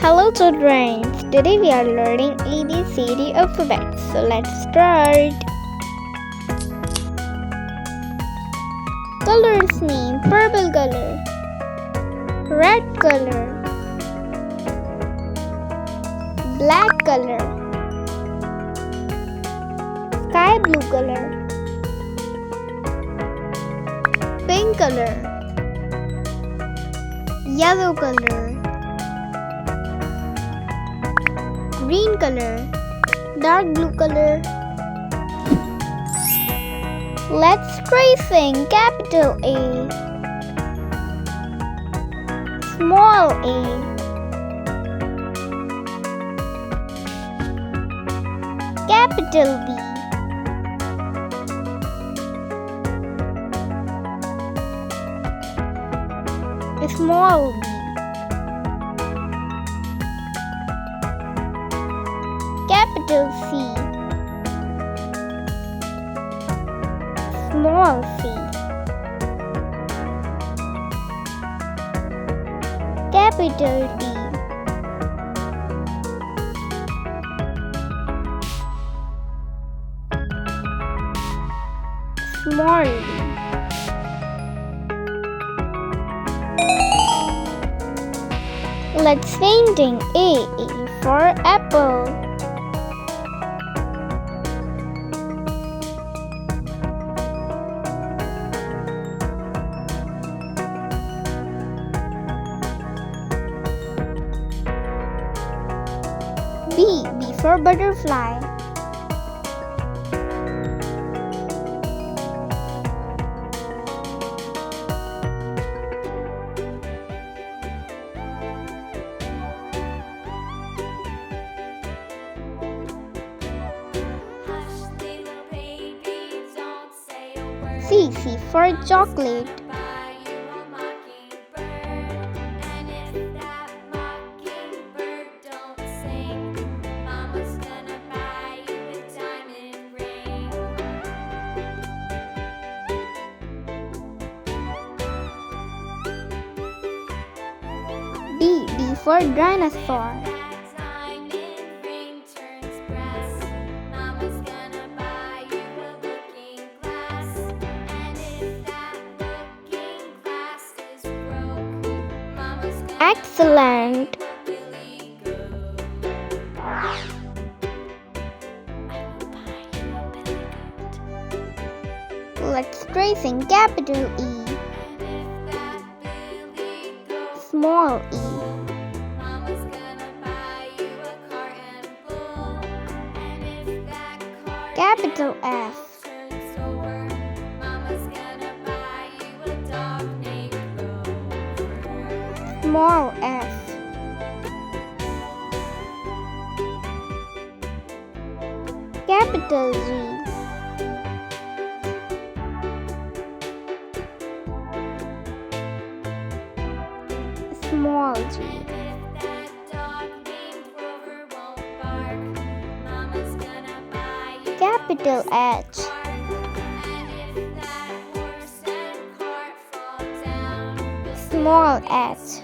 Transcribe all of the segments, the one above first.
Hello children, today we are learning ABCD alphabet. So let's start. Colors name purple color, red color, black color, sky blue color, pink color, yellow color, green color, dark blue color. Let's tracing capital A, small a, capital B, small b, capital C, small c, capital D, small d. Let's painting A for apple. B for butterfly. C for chocolate. D for dinosaur. Excellent. Let's tracing capital E, small e, capital F, small f, capital G, small g, capital H, small h.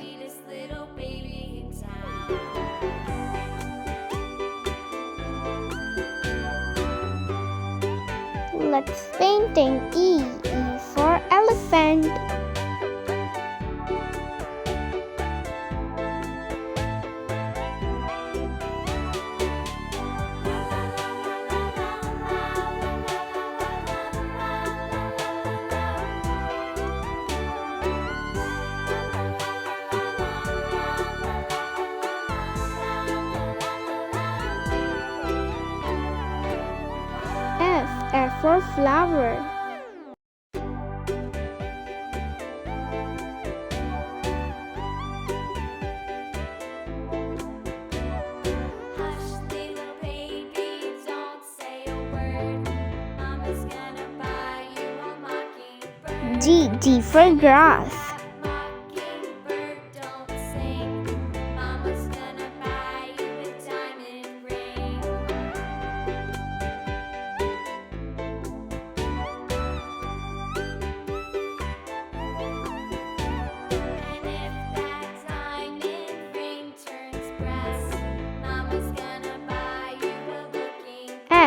Let's painting E for elephant. F for flower. G for grass.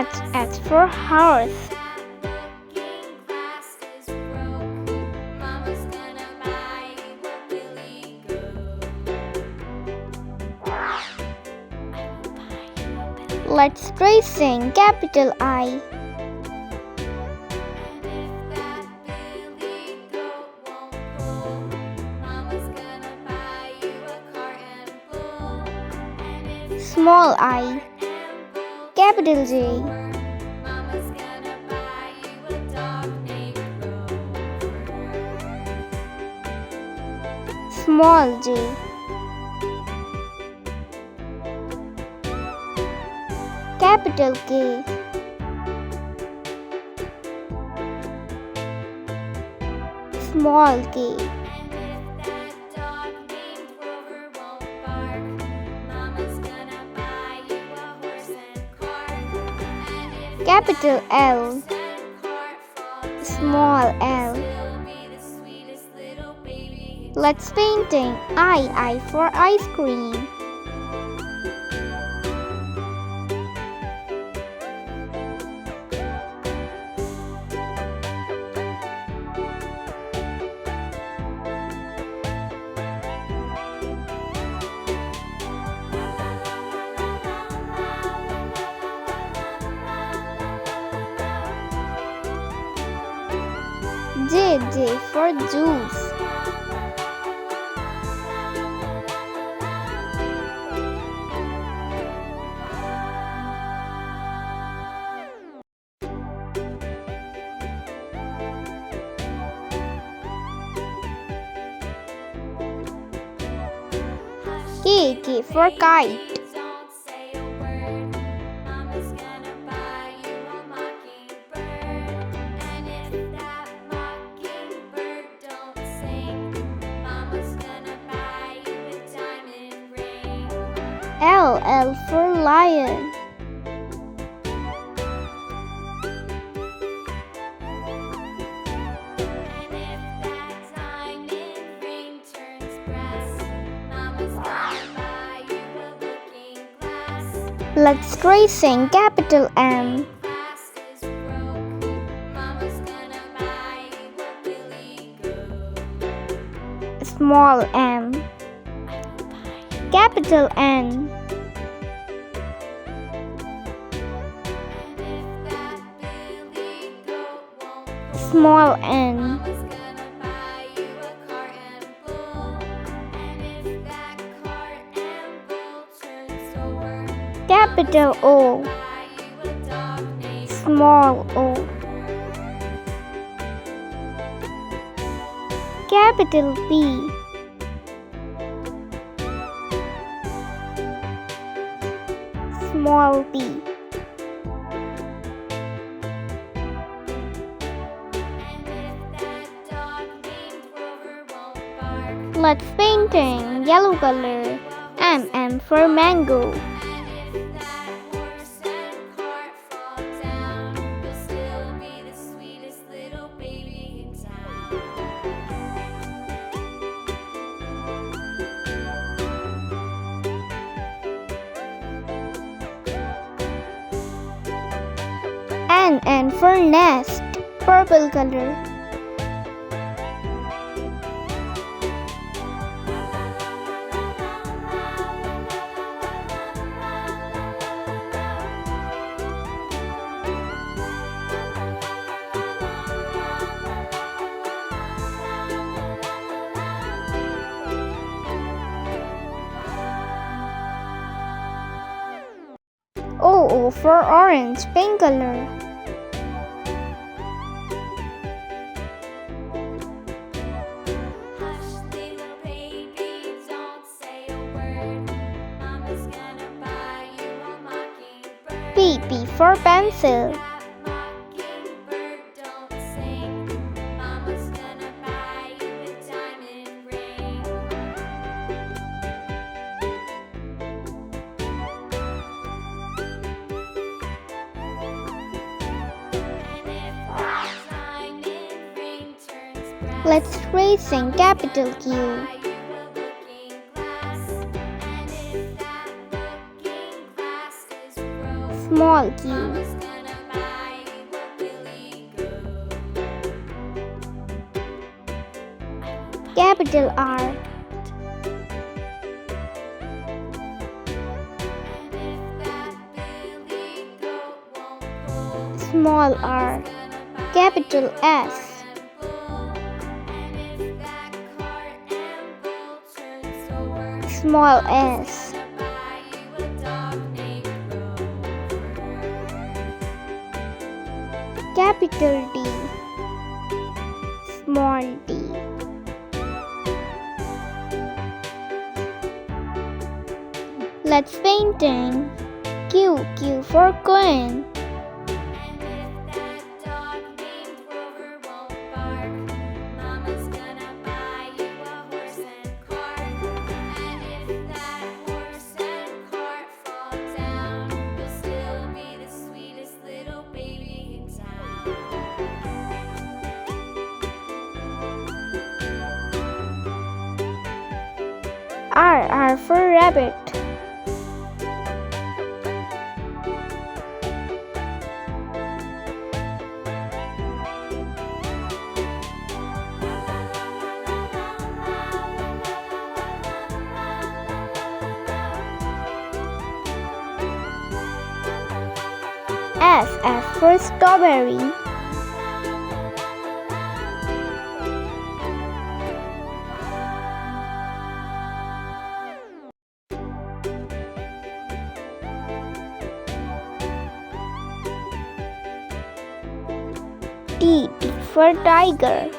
That's S for horse. Let's try saying capital I. Small I. Capital J. Small j. Capital K. Small k. Capital L. Small l. Let's painting I for ice cream. J for juice. K for kite. L for lion. Let's try saying capital M. Small m. Capital N. Small n. Capital O. Small o. Capital P. Small p. Let's painting yellow color. M for mango. N for nest. Purple color. O for orange, pink color. P for pencil. Let's tracing capital Q. Small q. Capital R. Small r. Capital S. Small s. Capital D. Small d. Let's painting. Q for Queen. R for Rabbit. S for Strawberry. T for Tiger.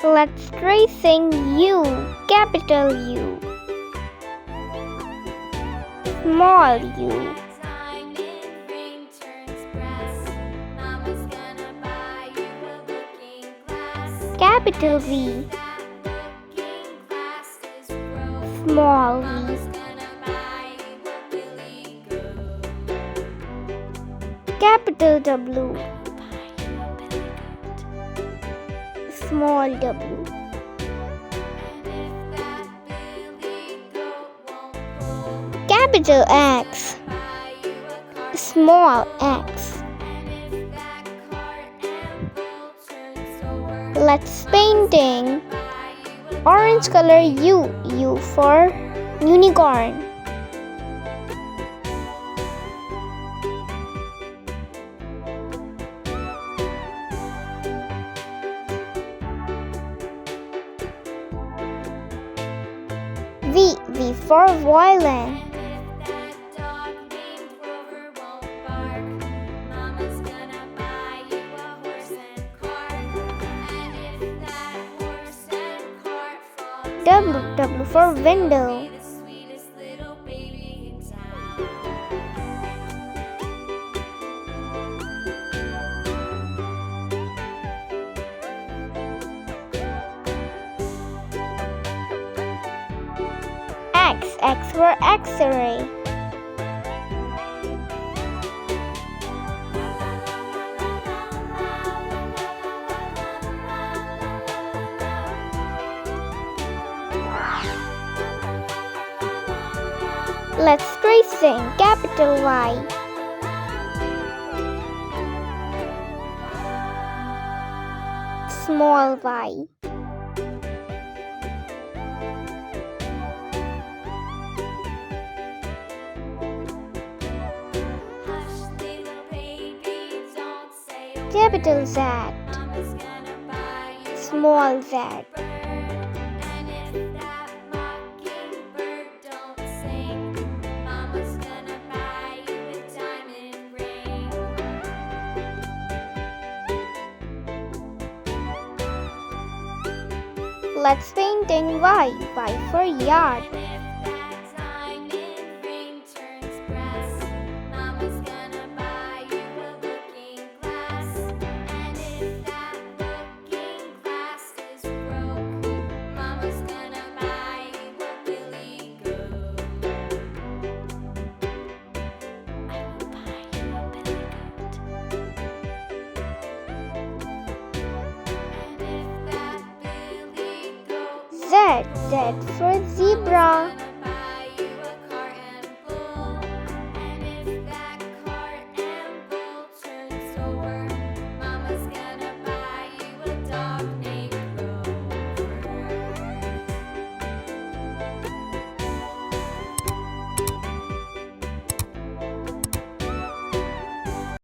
Let's tracing U, capital U. Small u. Capital V. Small v. Capital W. Small w. Capital X. Small x. Let's painting. Orange color U for unicorn. V for violin. W for window. X for X-ray. Let's tracing capital Y. Small y. Capital Z. Small z. Let's painting Y for yard. Z for zebra.